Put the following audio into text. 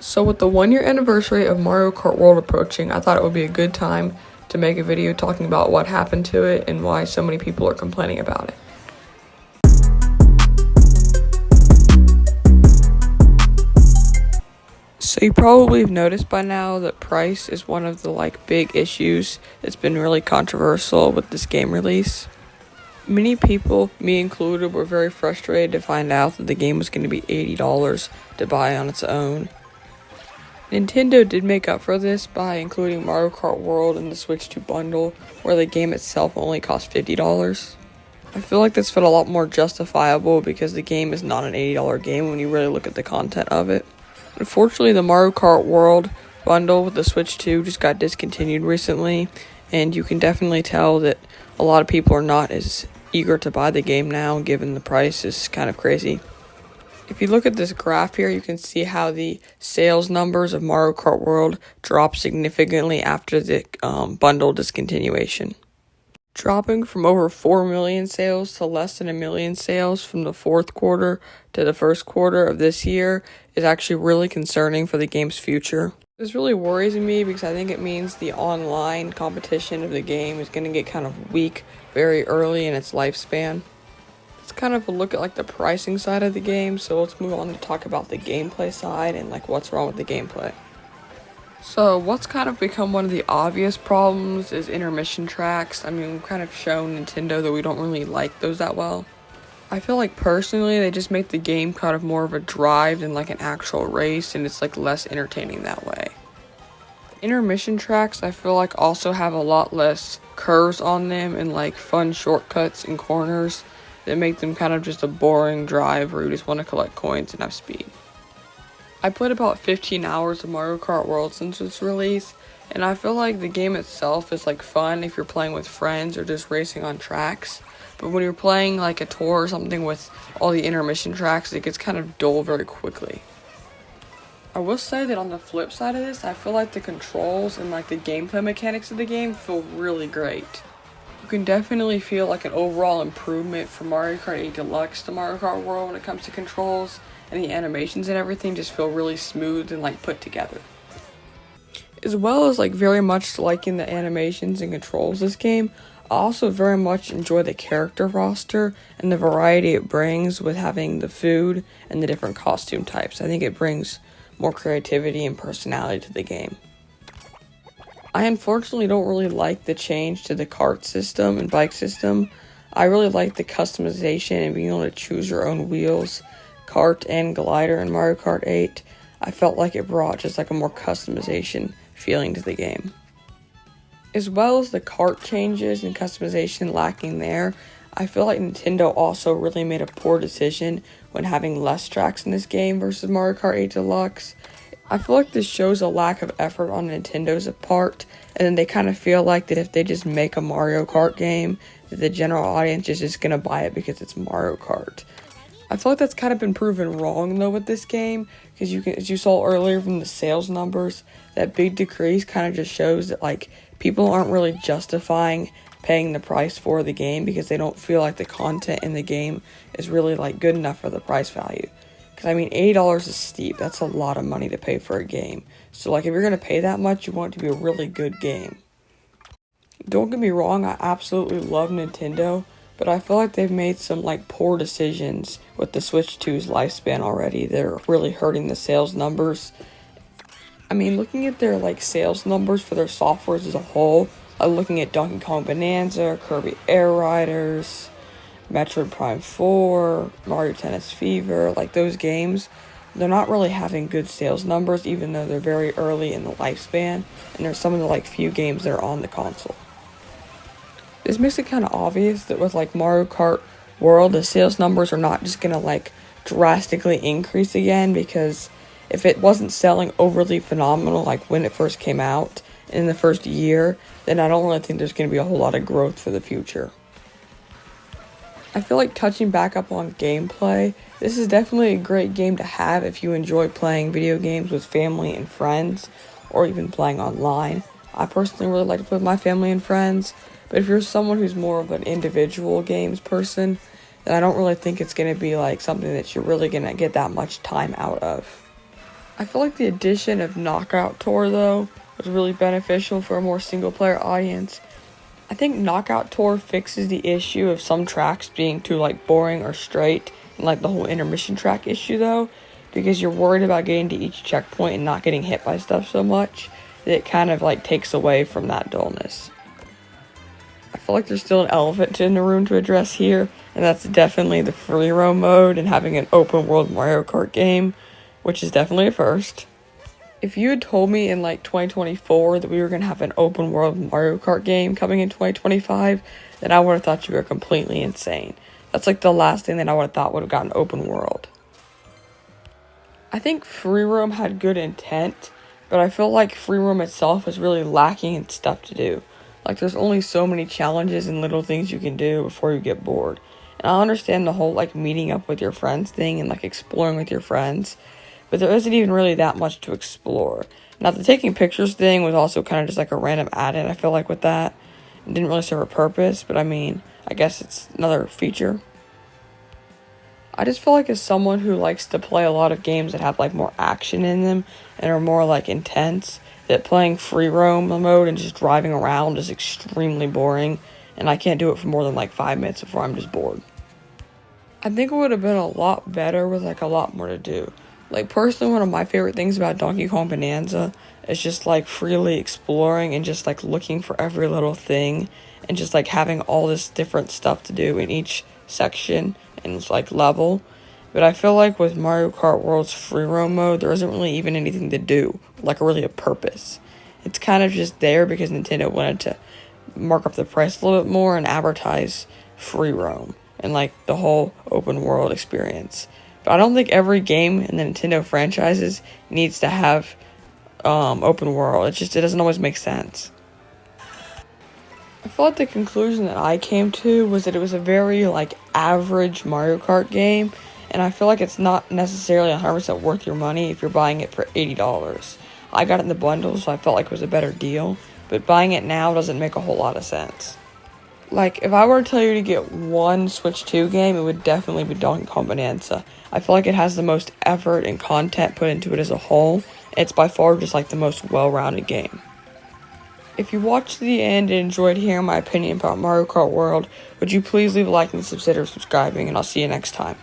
So with the 1 year anniversary of Mario Kart World approaching, I thought it would be a good time to make a video talking about what happened to it and why so many people are complaining about it. So you probably have noticed by now that price is one of the big issues that's been really controversial with this game release. Many people, me included, were very frustrated to find out that the game was going to be $80 to buy on its own. Nintendo did make up for this by including Mario Kart World in the Switch 2 bundle, where the game itself only cost $50. I feel like this felt a lot more justifiable because the game is not an $80 game when you really look at the content of it. Unfortunately, the Mario Kart World bundle with the Switch 2 just got discontinued recently, and you can definitely tell that a lot of people are not as eager to buy the game now, given the price is kind of crazy. If you look at this graph here, you can see how the sales numbers of Mario Kart World dropped significantly after the bundle discontinuation. Dropping from over 4 million sales to less than 1 million sales from the fourth quarter to the first quarter of this year is actually really concerning for the game's future. This really worries me because I think it means the online competition of the game is going to get kind of weak very early in its lifespan. It's kind of a look at the pricing side of the game, so let's move on to talk about the gameplay side and what's wrong with the gameplay. So what's kind of become one of the obvious problems is intermission tracks. I mean, we've kind of shown Nintendo that we don't really like those that well. I feel like personally they just make the game kind of more of a drive than an actual race, and it's less entertaining that way. Intermission tracks I feel like also have a lot less curves on them and fun shortcuts and corners that make them kind of just a boring drive where you just want to collect coins and have speed. I played about 15 hours of Mario Kart World since its release, and I feel like the game itself is fun if you're playing with friends or just racing on tracks, but when you're playing a tour or something with all the intermission tracks, it gets kind of dull very quickly. I will say that on the flip side of this, I feel like the controls and the gameplay mechanics of the game feel really great. You can definitely feel an overall improvement from Mario Kart 8 Deluxe to Mario Kart World when it comes to controls, and the animations and everything just feel really smooth and put together. As well as very much liking the animations and controls of this game, I also very much enjoy the character roster and the variety it brings with having the food and the different costume types. I think it brings more creativity and personality to the game. I unfortunately don't really like the change to the kart system and bike system. I really like the customization and being able to choose your own wheels, kart and glider in Mario Kart 8. I felt like it brought just a more customization feeling to the game. As well as the kart changes and customization lacking there, I feel like Nintendo also really made a poor decision when having less tracks in this game versus Mario Kart 8 Deluxe. I feel like this shows a lack of effort on Nintendo's part, and then they kind of feel like that if they just make a Mario Kart game, that the general audience is just going to buy it because it's Mario Kart. I feel like that's kind of been proven wrong though with this game, because as you saw earlier from the sales numbers, that big decrease kind of just shows that people aren't really justifying paying the price for the game because they don't feel like the content in the game is really good enough for the price value. Because $80 is steep. That's a lot of money to pay for a game. So if you're going to pay that much, you want it to be a really good game. Don't get me wrong, I absolutely love Nintendo, but I feel like they've made some poor decisions with the Switch 2's lifespan already. They're really hurting the sales numbers. Looking at their sales numbers for their softwares as a whole, looking at Donkey Kong Bonanza, Kirby Air Riders, Metroid Prime 4, Mario Tennis Fever, those games, they're not really having good sales numbers even though they're very early in the lifespan, and there's some of the few games that are on the console. This makes it kind of obvious that with Mario Kart World, the sales numbers are not just going to drastically increase again, because if it wasn't selling overly phenomenal when it first came out in the first year, then I don't really think there's going to be a whole lot of growth for the future. I feel like touching back up on gameplay, this is definitely a great game to have if you enjoy playing video games with family and friends, or even playing online. I personally really like to play with my family and friends, but if you're someone who's more of an individual games person, then I don't really think it's going to be something that you're really going to get that much time out of. I feel like the addition of Knockout Tour, though, was really beneficial for a more single-player audience. I think Knockout Tour fixes the issue of some tracks being too, like, boring or straight, and, like, the whole intermission track issue, though, because you're worried about getting to each checkpoint and not getting hit by stuff so much that it kind of, like, takes away from that dullness. I feel like there's still an elephant in the room to address here, and that's definitely the free roam mode and having an open world Mario Kart game, which is definitely a first. If you had told me in like 2024 that we were going to have an open world Mario Kart game coming in 2025, then I would have thought you were completely insane. That's like the last thing that I would have thought would have gotten open world. I think free roam had good intent, but I feel like free roam itself is really lacking in stuff to do. Like, there's only so many challenges and little things you can do before you get bored. And I understand the whole, like, meeting up with your friends thing and, like, exploring with your friends, but there isn't even really that much to explore. Now, the taking pictures thing was also kind of just, like, a random add-in, I feel like, with that. It didn't really serve a purpose, but I mean, I guess it's another feature. I just feel like as someone who likes to play a lot of games that have, like, more action in them and are more, like, intense, that playing free roam mode and just driving around is extremely boring, and I can't do it for more than like 5 minutes before I'm just bored. I think it would have been a lot better with like a lot more to do. Like, personally, one of my favorite things about Donkey Kong Bonanza is just like freely exploring and just like looking for every little thing and just like having all this different stuff to do in each section and like level. But I feel like with Mario Kart World's free roam mode, there isn't really even anything to do, like really a purpose. It's kind of just there because Nintendo wanted to mark up the price a little bit more and advertise free roam and like the whole open world experience. But I don't think every game in the Nintendo franchises needs to have open world. It doesn't always make sense. I feel like the conclusion that I came to was that it was a very like average Mario Kart game. And I feel like it's not necessarily 100% worth your money if you're buying it for $80. I got it in the bundle, so I felt like it was a better deal. But buying it now doesn't make a whole lot of sense. Like, if I were to tell you to get one Switch 2 game, it would definitely be Donkey Kong Bonanza. I feel like it has the most effort and content put into it as a whole. It's by far just like the most well-rounded game. If you watched to the end and enjoyed hearing my opinion about Mario Kart World, would you please leave a like and consider subscribing, and I'll see you next time.